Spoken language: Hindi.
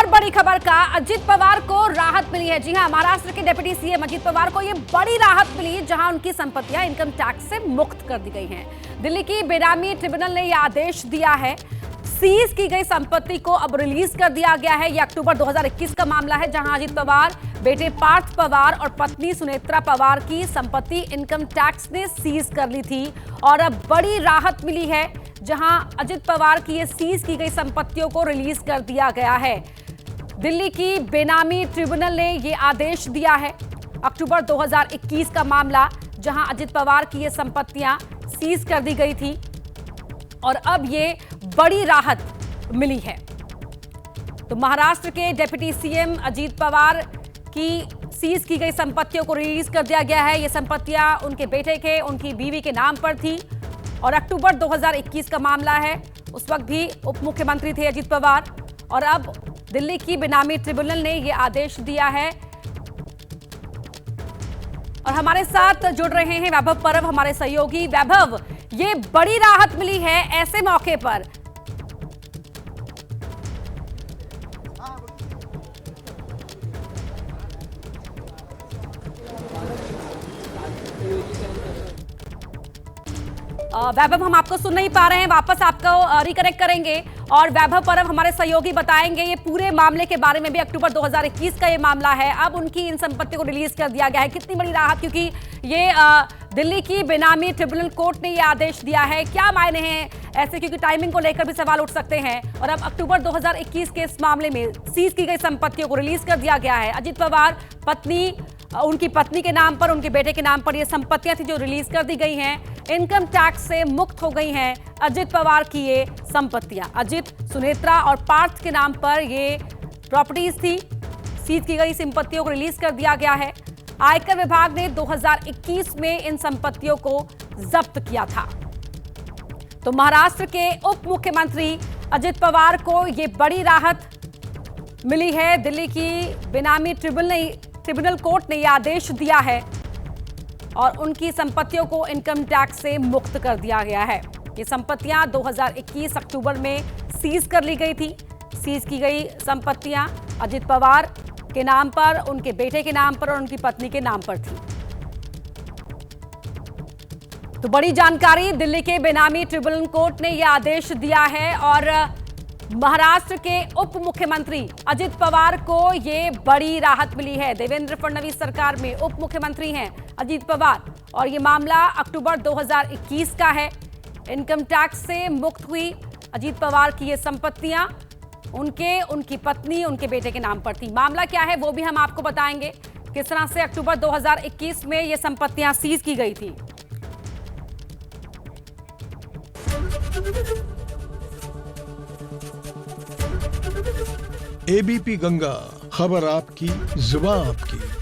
और बड़ी खबर का अजित पवार को राहत मिली है। जी हां, महाराष्ट्र के डिप्टी सीएम अजित पवार को ये बड़ी राहत मिली जहां उनकी संपत्तियां इनकम टैक्स से मुक्त कर दी गई हैं। दिल्ली की बेनामी ट्रिब्यूनल ने यह आदेश दिया है। सीज की गई संपत्ति को अब रिलीज कर दिया गया है। यह अक्टूबर 2021 का मामला है जहां अजित पवार, बेटे पार्थ पवार और पत्नी सुनेत्रा पवार की संपत्ति इनकम टैक्स ने सीज कर ली थी और अब बड़ी राहत मिली है जहां अजित पवार की ये सीज की गई संपत्तियों को रिलीज कर दिया गया है। दिल्ली की बेनामी ट्रिब्यूनल ने ये आदेश दिया है। अक्टूबर 2021 का मामला जहां अजित पवार की ये संपत्तियां सीज कर दी गई थी और अब ये बड़ी राहत मिली है। तो महाराष्ट्र के डिप्टी सीएम अजित पवार की सीज की गई संपत्तियों को रिलीज कर दिया गया है। ये संपत्तियां उनके बेटे के, उनकी बीवी के नाम पर थी और अक्टूबर 2021 का मामला है। उस वक्त भी उप मुख्यमंत्री थे अजित पवार और अब दिल्ली की बेनामी ट्रिब्यूनल ने यह आदेश दिया है। और हमारे साथ जुड़ रहे हैं वैभव परब, हमारे सहयोगी। वैभव, ये बड़ी राहत मिली है ऐसे मौके पर। वैभव, हम आपको सुन नहीं पा रहे हैं, वापस आपको रिकनेक्ट करेंगे और वैभव परब हमारे सहयोगी बताएंगे ये पूरे मामले के बारे में भी। अक्टूबर 2021 का ये मामला है, अब उनकी इन संपत्ति को रिलीज कर दिया गया है। कितनी बड़ी राहत, क्योंकि ये दिल्ली की बेनामी ट्रिब्यूनल कोर्ट ने ये आदेश दिया है। क्या मायने हैं ऐसे, क्योंकि टाइमिंग को लेकर भी सवाल उठ सकते हैं। और अब अक्टूबर 2021 के इस मामले में सीज की गई संपत्तियों को रिलीज कर दिया गया है। अजित पवार पत्नी, उनकी पत्नी के नाम पर, उनके बेटे के नाम पर ये संपत्तियां थी जो रिलीज कर दी गई हैं। इनकम टैक्स से मुक्त हो गई हैं अजित पवार की ये संपत्तियां। अजित, सुनेत्रा और पार्थ के नाम पर ये प्रॉपर्टीज थी। सीज की गई संपत्तियों को रिलीज कर दिया गया है। आयकर विभाग ने 2021 में इन संपत्तियों को जब्त किया था। तो महाराष्ट्र के उप मुख्यमंत्री अजित पवार को ये बड़ी राहत मिली है। दिल्ली की बेनामी ट्रिब्यूनल कोर्ट ने यह आदेश दिया है और उनकी संपत्तियों को इनकम टैक्स से मुक्त कर दिया गया है। ये संपत्तियां 2021 अक्टूबर में सीज कर ली गई थी। सीज की गई संपत्तियां अजित पवार के नाम पर, उनके बेटे के नाम पर और उनकी पत्नी के नाम पर थी। तो बड़ी जानकारी, दिल्ली के बेनामी ट्रिब्यूनल कोर्ट ने यह आदेश दिया है और महाराष्ट्र के उप मुख्यमंत्री अजित पवार को ये बड़ी राहत मिली है। देवेंद्र फडणवीस सरकार में उप मुख्यमंत्री हैं अजित पवार और ये मामला अक्टूबर 2021 का है। इनकम टैक्स से मुक्त हुई अजित पवार की ये संपत्तियां उनकी पत्नी, उनके बेटे के नाम पर थी। मामला क्या है वो भी हम आपको बताएंगे, किस तरह से अक्टूबर 2021 में ये संपत्तियां सीज की गई थी। एबीपी गंगा, खबर आपकी, जुबान आपकी।